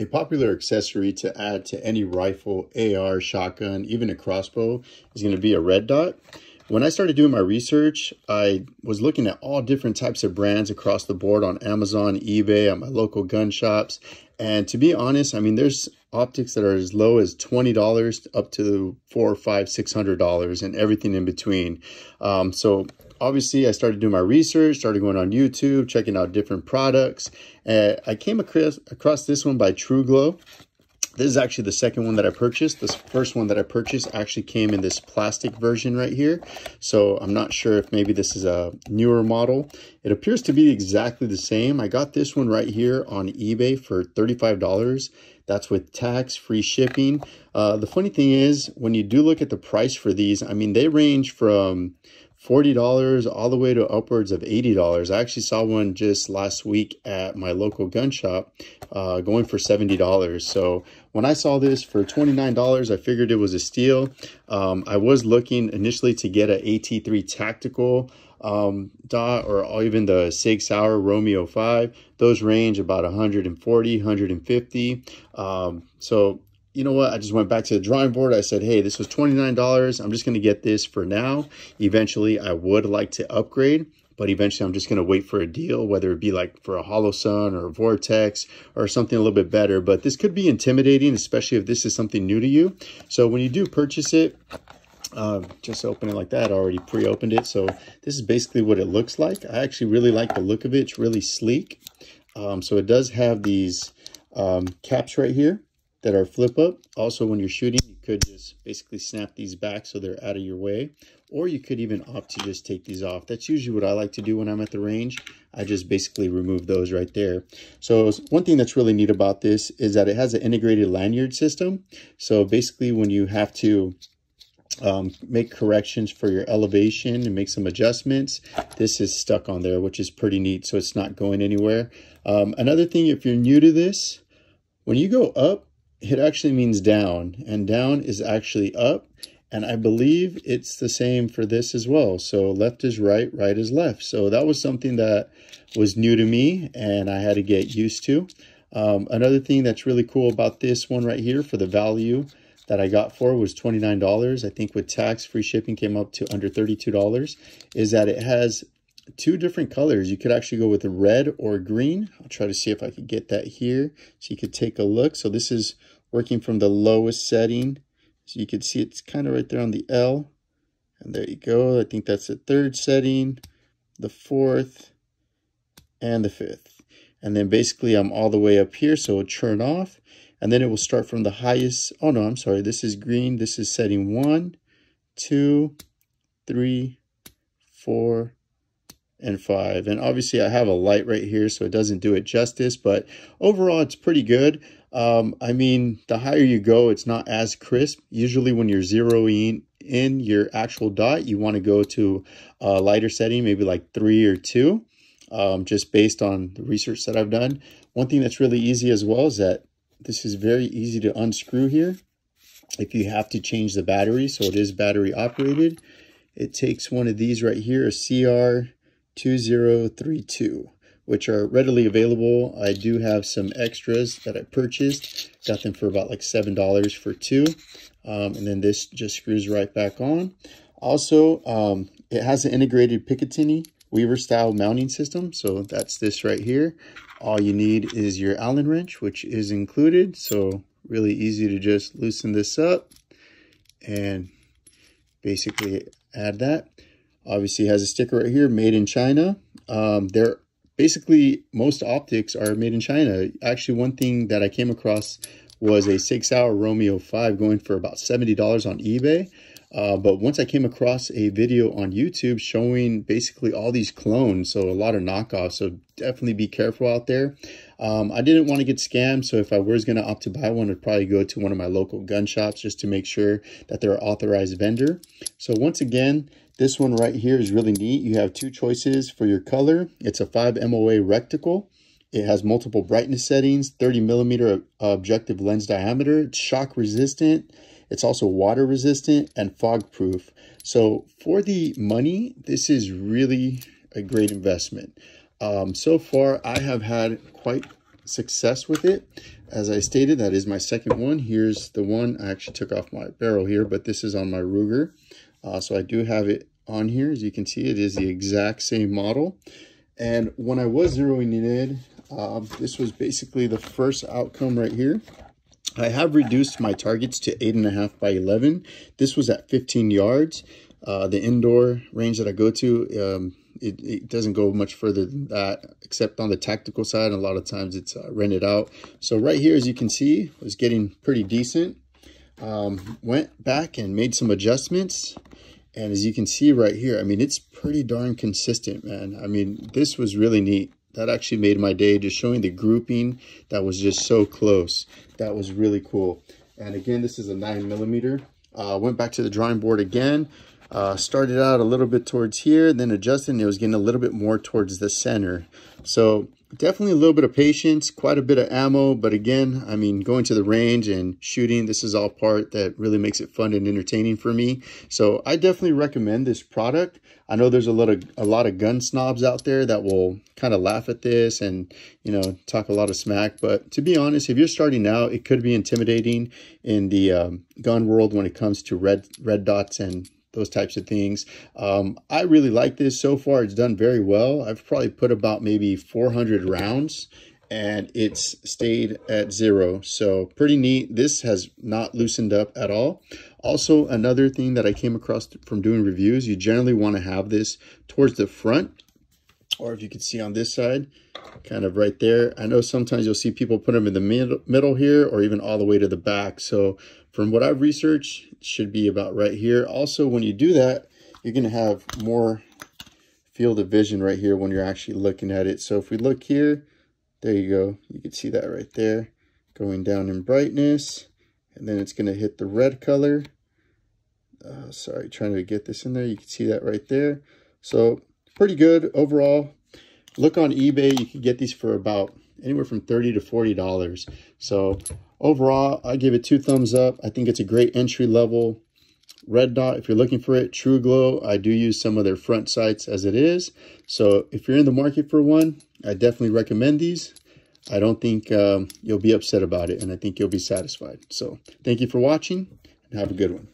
A popular accessory to add to any rifle, AR, shotgun, even a crossbow is going to be a red dot. When I started doing my research, I was looking at all different types of brands across the board on Amazon, eBay, at my local gun shops. And to be honest, I mean, there's optics that are as low as $20 up to $400, $500, $600 and everything in between. So obviously I started doing my research, started going on YouTube, checking out different products. I came across this one by TRUGLO. This is actually the second one that I purchased. This first one that I purchased actually came in this plastic version right here. So I'm not sure if maybe this is a newer model. It appears to be exactly the same. I got this one right here on eBay for $35. That's with tax, free shipping. The funny thing is, when you do look at the price for these, I mean, they range from $40 all the way to upwards of $80. I actually saw one just last week at my local gun shop going for $70. So when I saw this for $29, I figured it was a steal. I was looking initially to get an AT3 tactical dot or even the Sig Sauer Romeo 5. Those range about $140, $150. So you know what? I just went back to the drawing board. I said, hey, this was $29. I'm just going to get this for now. Eventually, I would like to upgrade, but eventually I'm just going to wait for a deal, whether it be like for a Holosun or a Vortex or something a little bit better. But this could be intimidating, especially if this is something new to you. So when you do purchase it, just open it like that. I already pre-opened it. So this is basically what it looks like. I actually really like the look of it. It's really sleek. So it does have these caps right here that are flip up. Also, when you're shooting, you could just basically snap these back so they're out of your way, or you could even opt to just take these off. That's usually what I like to do when I'm at the range. I just basically remove those right there. So one thing that's really neat about this is that it has an integrated lanyard system. So basically when you have to make corrections for your elevation and make some adjustments, this is stuck on there, which is pretty neat. So it's not going anywhere. Another thing, if you're new to this, when you go up, it actually means down, and down is actually up. And I believe it's the same for this as well. So left is right, right is left. So that was something that was new to me and I had to get used to. Another thing that's really cool about this one right here, for the value that I got for was $29. I think with tax, free shipping came up to under $32, is that it has two different colors. You could actually go with a red or green. I'll try to see if I could get that here so you could take a look. So this is working from the lowest setting. So you can see it's kind of right there on the L. And there you go. I think that's the third setting, the fourth, and the fifth. And then basically I'm all the way up here, so it'll turn off. And then it will start from the highest. Oh no, I'm sorry. This is green. This is setting 1, 2, 3, 4, and 5. And obviously I have a light right here, so it doesn't do it justice, but overall it's pretty good. I mean, the higher you go, it's not as crisp. Usually when you're zeroing in your actual dot, you want to go to a lighter setting, maybe like 3 or 2, just based on the research that I've done. One thing that's really easy as well is that this is very easy to unscrew here if you have to change the battery. So it is battery operated. It takes one of these right here, a CR2032, which are readily available. I do have some extras that I purchased. Got them for about like $7 for 2. And then this just screws right back on. Also, it has an integrated Picatinny Weaver style mounting system. So that's this right here. All you need is your Allen wrench, which is included. So really easy to just loosen this up and basically add that. Obviously has a sticker right here, made in China. Basically most optics are made in China. Actually, one thing that I came across was a Sig Sauer Romeo 5 going for about $70 on eBay. But once I came across a video on YouTube showing basically all these clones, so a lot of knockoffs, so definitely be careful out there. I didn't want to get scammed, so if I was going to opt to buy one, I'd probably go to one of my local gun shops just to make sure that they're an authorized vendor. So once again, this one right here is really neat. You have 2 choices for your color. It's a 5-MOA Reticle. It has multiple brightness settings, 30mm objective lens diameter. It's shock resistant. It's also water resistant and fog proof. So for the money, this is really a great investment. So far, I have had quite success with it. As I stated, that is my second one. Here's the one. I actually took off my barrel here, but this is on my Ruger. So I do have it on here. As you can see, it is the exact same model. And when I was zeroing it in, this was basically the first outcome right here. I have reduced my targets to 8.5 by 11. This was at 15 yards. The indoor range that I go to, it doesn't go much further than that, except on the tactical side. A lot of times it's rented out. So right here, as you can see, was getting pretty decent. Went back and made some adjustments. And as you can see right here, I mean, it's pretty darn consistent, man. I mean, this was really neat. That actually made my day, just showing the grouping that was just so close. That was really cool. And again, this is a 9mm. Went back to the drawing board again. Started out a little bit towards here, then adjusted, and it was getting a little bit more towards the center. So definitely a little bit of patience, quite a bit of ammo. But again, I mean, going to the range and shooting, this is all part that really makes it fun and entertaining for me. So I definitely recommend this product. I know there's a lot of gun snobs out there that will kind of laugh at this and, you know, talk a lot of smack. But to be honest, if you're starting out, it could be intimidating in the gun world when it comes to red dots and those types of things. I really like this so far. It's done very well. I've probably put about maybe 400 rounds and it's stayed at 0. So pretty neat. This has not loosened up at all. Also, another thing that I came across from doing reviews, you generally want to have this towards the front, or if you can see on this side, kind of right there. I know sometimes you'll see people put them in the middle here, or even all the way to the back. So from what I've researched, it should be about right here. Also, when you do that, you're going to have more field of vision right here when you're actually looking at it. So if we look here, there you go. You can see that right there going down in brightness, and then it's going to hit the red color. Sorry, trying to get this in there. You can see that right there. So pretty good overall. Look on eBay. You can get these for about anywhere from $30 to $40. So overall, I give it 2 thumbs up. I think it's a great entry level Red Dot. If you're looking for it, TRUGLO, I do use some of their front sights as it is. So if you're in the market for one, I definitely recommend these. I don't think you'll be upset about it, and I think you'll be satisfied. So thank you for watching, and have a good one.